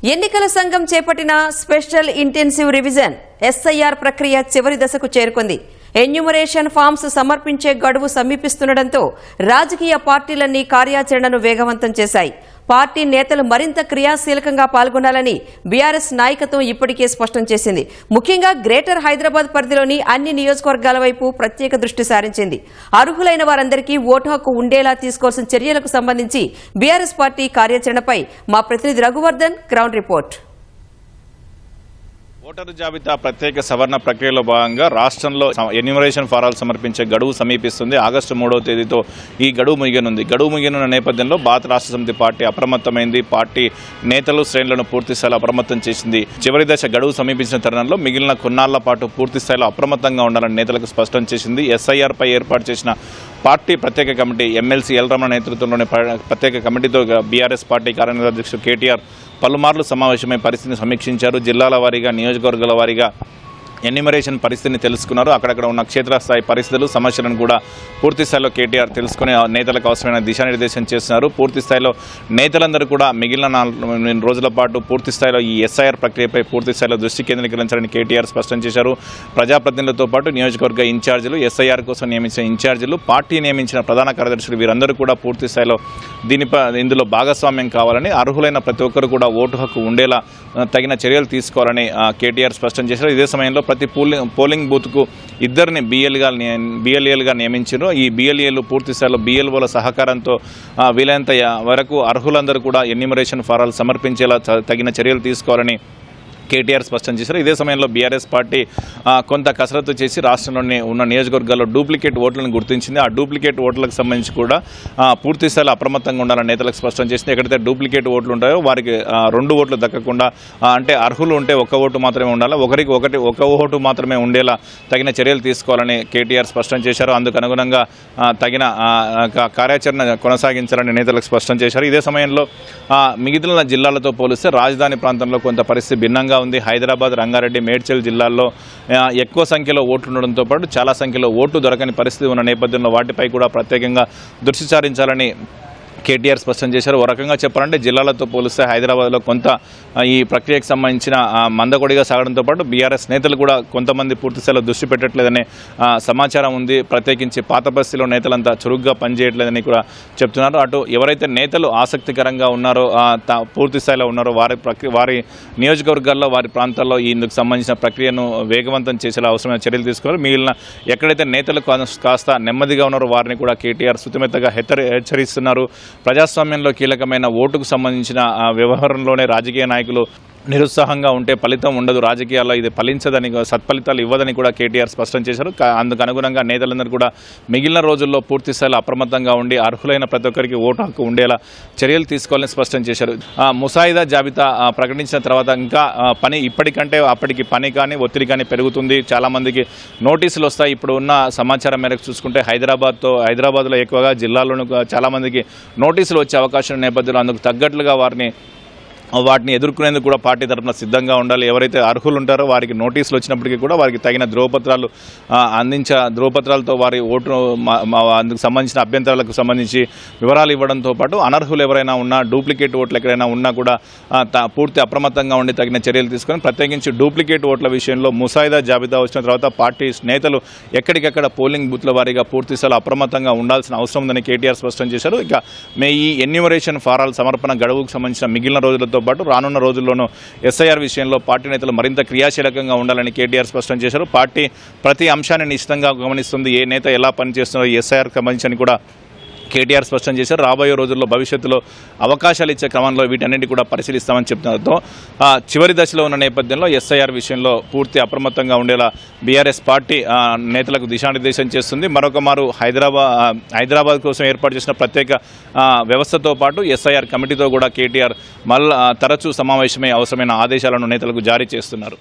ఎన్నికల సంఘం చేపట్టిన స్పెషల్ ఇంటెన్సివ్ రివిజన్ ఎస్ఐఆర్ ప్రక్రియ చివరి దశకు చేరుకుంది. ఎన్యూమరేషన్ ఫామ్స్ సమర్పించే గడువు సమీపిస్తుండటంతో రాజకీయ పార్టీలన్నీ కార్యాచరణను వేగవంతం చేశాయి. పార్టీ నేతలు మరింత క్రియాశీలకంగా పాల్గొనాలని బీఆర్ఎస్ నాయకత్వం ఇప్పటికే స్పష్టం చేసింది. ముఖ్యంగా గ్రేటర్ హైదరాబాద్ పరిధిలోని అన్ని నియోజకవర్గాల వైపు ప్రత్యేక దృష్టి సారించింది. అర్హులైన వారందరికీ ఓటు హక్కు ఉండేలా తీసుకోవాల్సిన చర్యలకు సంబంధించి బీఆర్ఎస్ పార్టీ కార్యాచరణపై మా ప్రతినిధి రఘువర్ధన్ గ్రౌండ్ రిపోర్ట్. ఓటరు జాబితా ప్రత్యేక సవరణ ప్రక్రియలో భాగంగా రాష్ట్రంలో ఎన్యూమరేషన్ ఫారాలు సమర్పించే గడువు సమీపిస్తుంది. ఆగస్టు 3వ తేదీతో ఈ గడువు ముగియనుంది. గడువు ముగియనున్న నేపథ్యంలో భారత రాష్ట్ర సమితి పార్టీ అప్రమత్తమైంది. పార్టీ నేతలు శ్రేణులను పూర్తిస్థాయిలో అప్రమత్తం చేసింది. చివరి దశ గడువు సమీపించిన తరుణంలో మిగిలిన కొన్నాళ్ల పాటు పూర్తిస్థాయిలో అప్రమత్తంగా ఉండాలని నేతలకు స్పష్టం చేసింది. ఎస్ఐఆర్ పై ఏర్పాటు చేసిన పార్టీ ప్రత్యేక కమిటీ ఎమ్మెల్సీ ఎల్ రమణ నేతృత్వంలోని ప్రత్యేక కమిటీతో బీఆర్ఎస్ పార్టీ కార్యనిర్వాహక కేటీఆర్ పలుమార్లు సమావేశమై పరిస్థితిని సమీక్షించారు. జిల్లాల వారీగా నియోజకవర్గాల వారీగా ఎన్యూమరేషన్ పరిస్థితిని తెలుసుకున్నారు. అక్కడక్కడ ఉన్న క్షేత్రస్థాయి పరిస్థితులు సమస్యలను కూడా పూర్తి స్థాయిలో కేటీఆర్ తెలుసుకుని నేతలకు అవసరమైన దిశానిర్దేశం చేస్తున్నారు. పూర్తి స్థాయిలో నేతలందరూ కూడా మిగిలిన 4 రోజుల పాటు పూర్తి స్థాయిలో ఈ ఎస్ఐఆర్ ప్రక్రియపై పూర్తి స్థాయిలో దృష్టి కేంద్రీకరించాలని కేటీఆర్ స్పష్టం చేశారు. ప్రజాప్రతినిధులతో పాటు నియోజకవర్గ ఇన్ఛార్జీలు, ఎస్ఐఆర్ కోసం నియమించిన ఇన్ఛార్జీలు, పార్టీ నియమించిన ప్రధాన కార్యదర్శులు వీరందరూ కూడా పూర్తి స్థాయిలో ఇందులో భాగస్వామ్యం కావాలని, అర్హులైన ప్రతి ఒక్కరు కూడా ఓటు హక్కు ఉండేలా తగిన చర్యలు తీసుకోవాలని కేటీఆర్ స్పష్టం చేశారు. ఇదే సమయంలో ప్రతి పోలింగ్ బూత్కు 2 బిఎల్ఏలుగా నియమించారు. ఈ బిఎల్ఏలు పూర్తి స్థాయిలో బిఎల్ఓల సహకారంతో వీలైనంత వరకు అర్హులందరూ కూడా ఎన్యూమరేషన్ ఫారాలు సమర్పించేలా తగిన చర్యలు తీసుకోవాలని కేటీఆర్ స్పష్టం చేశారు. ఇదే సమయంలో బీఆర్ఎస్ పార్టీ కొంత కసరత్తు చేసి రాష్ట్రంలోని ఉన్న నియోజకవర్గాల్లో డూప్లికేట్ ఓట్లను గుర్తించింది. ఆ డూప్లికేట్ ఓట్లకు సంబంధించి కూడా పూర్తి స్థాయిలో అప్రమత్తంగా ఉండాలని నేతలకు స్పష్టం చేసింది. ఎక్కడైతే డూప్లికేట్ ఓట్లు ఉంటాయో వారికి 2 ఓట్లు దక్కకుండా, అంటే అర్హులు ఉంటే 1 ఓటు మాత్రమే ఉండాలి, ఒకరికి 1 ఓటు మాత్రమే ఉండేలా తగిన చర్యలు తీసుకోవాలని కేటీఆర్ స్పష్టం చేశారు. అందుకు అనుగుణంగా తగిన కార్యాచరణ కొనసాగించాలని నేతలకు స్పష్టం చేశారు. ఇదే సమయంలో మిగిలిన జిల్లాలతో పోలిస్తే రాజధాని ప్రాంతంలో కొంత పరిస్థితి భిన్నంగా ఉంది. హైదరాబాద్, రంగారెడ్డి, మేడ్చల్ జిల్లాల్లో ఎక్కువ సంఖ్యలో ఓట్లు ఉండడంతో పాటు చాలా సంఖ్యలో ఓట్లు దొరకని పరిస్థితి ఉన్న నేపథ్యంలో వాటిపై కూడా ప్రత్యేకంగా దృష్టి సారించాలని కేటీఆర్ స్పష్టం చేశారు. ఒక రకంగా చెప్పాలంటే జిల్లాలతో పోలిస్తే హైదరాబాద్లో కొంత ఈ ప్రక్రియకు సంబంధించిన మందకొడిగా సాగడంతో పాటు బీఆర్ఎస్ నేతలు కూడా కొంతమంది పూర్తిస్థాయిలో దృష్టి పెట్టట్లేదనే సమాచారం ఉంది. ప్రత్యేకించి పాత బస్తీలో నేతలంతా చురుగ్గా పనిచేయట్లేదని కూడా చెప్తున్నారు. అటు ఎవరైతే నేతలు ఆసక్తికరంగా ఉన్నారో, పూర్తి స్థాయిలో ఉన్నారో వారి నియోజకవర్గాల్లో, వారి ప్రాంతాల్లో ఇందుకు సంబంధించిన ప్రక్రియను వేగవంతం చేసేలా అవసరమైన చర్యలు తీసుకోవాలి. మిగిలిన ఎక్కడైతే నేతలు కాస్త నెమ్మదిగా ఉన్నారో వారిని కూడా కేటీఆర్ సుతిమెత్తగా హెచ్చరిస్తున్నారు. ప్రజాస్వామ్యంలో కీలకమైన ఓటుకు సంబంధించిన వ్యవహారంలోనే రాజకీయ నాయకులు నిరుత్సాహంగా ఉంటే ఫలితం ఉండదు, రాజకీయాల్లో ఇది ఫలించదని, సత్ఫలితాలు ఇవ్వదని కూడా కేటీఆర్ స్పష్టం చేశారు. అందుకు అనుగుణంగా నేతలందరూ కూడా మిగిలిన రోజుల్లో పూర్తి స్థాయిలో అప్రమత్తంగా ఉండి అర్హులైన ప్రతి ఒక్కరికి ఓటు హక్కు ఉండేలా చర్యలు తీసుకోవాలని స్పష్టం చేశారు. ముసాయిదా జాబితా ప్రకటించిన తర్వాత ఇంకా పని ఇప్పటికంటే అప్పటికి పని కానీ ఒత్తిడి కానీ పెరుగుతుంది. చాలామందికి నోటీసులు వస్తాయి. ఇప్పుడు ఉన్న సమాచారం మేరకు చూసుకుంటే హైదరాబాద్లో ఎక్కువగా జిల్లాల్లోనూ చాలామందికి నోటీసులు వచ్చే అవకాశం నేపథ్యంలో అందుకు తగ్గట్లుగా వాటిని ఎదుర్కొనేందుకు కూడా పార్టీ తరఫున సిద్ధంగా ఉండాలి. ఎవరైతే అర్హులు ఉంటారో వారికి నోటీసులు వచ్చినప్పటికీ కూడా వారికి తగిన ధ్రువపత్రాలతో వారి ఓటు అందుకు సంబంధించిన అభ్యంతరాలకు సంబంధించి వివరాలు ఇవ్వడంతో పాటు అనర్హులు ఎవరైనా ఉన్నా, డూప్లికేట్ ఓట్లు ఎక్కడైనా ఉన్నా కూడా పూర్తి అప్రమత్తంగా ఉండి తగిన చర్యలు తీసుకొని, ప్రత్యేకించి డూప్లికేట్ ఓట్ల విషయంలో ముసాయిదా జాబితా వచ్చిన తర్వాత పార్టీ నేతలు ఎక్కడికెక్కడ పోలింగ్ బూత్ల వారీగా పూర్తి స్థాయిలో అప్రమత్తంగా ఉండాల్సిన అవసరం ఉందని కేటీఆర్ స్పష్టం చేశారు. ఇక ఈ ఎన్యూమరేషన్ ఫారాల సమర్పణ గడువుకు సంబంధించిన మిగిలిన రోజులతో పాటు రానున్న రోజుల్లోనూ ఎస్ఐఆర్ విషయంలో పార్టీ నేతలు మరింత క్రియాశీలకంగా ఉండాలని కేటీఆర్ స్పష్టం చేశారు. పార్టీ ప్రతి అంశాన్ని నిశ్చితంగా గమనిస్తుంది. ఏ నేత ఎలా పనిచేస్తున్నారో ఎస్ఐఆర్ సంబంధించి కూడా కేటీఆర్ స్పష్టం చేశారు. రాబోయే రోజుల్లో భవిష్యత్తులో అవకాశాలు ఇచ్చే క్రమంలో వీటన్నింటి కూడా పరిశీలిస్తామని చెప్తున్నతో చివరి దశలో ఉన్న నేపథ్యంలో ఎస్ఐఆర్ విషయంలో పూర్తి అప్రమత్తంగా ఉండేలా బీఆర్ఎస్ పార్టీ నేతలకు దిశానిర్దేశం చేస్తుంది. మరొక మారు హైదరాబాద్ కోసం ఏర్పాటు చేసిన ప్రత్యేక వ్యవస్థతో పాటు ఎస్ఐఆర్ కమిటీతో కూడా కేటీఆర్ తరచూ సమావేశమై అవసరమైన ఆదేశాలను నేతలకు జారీ చేస్తున్నారు.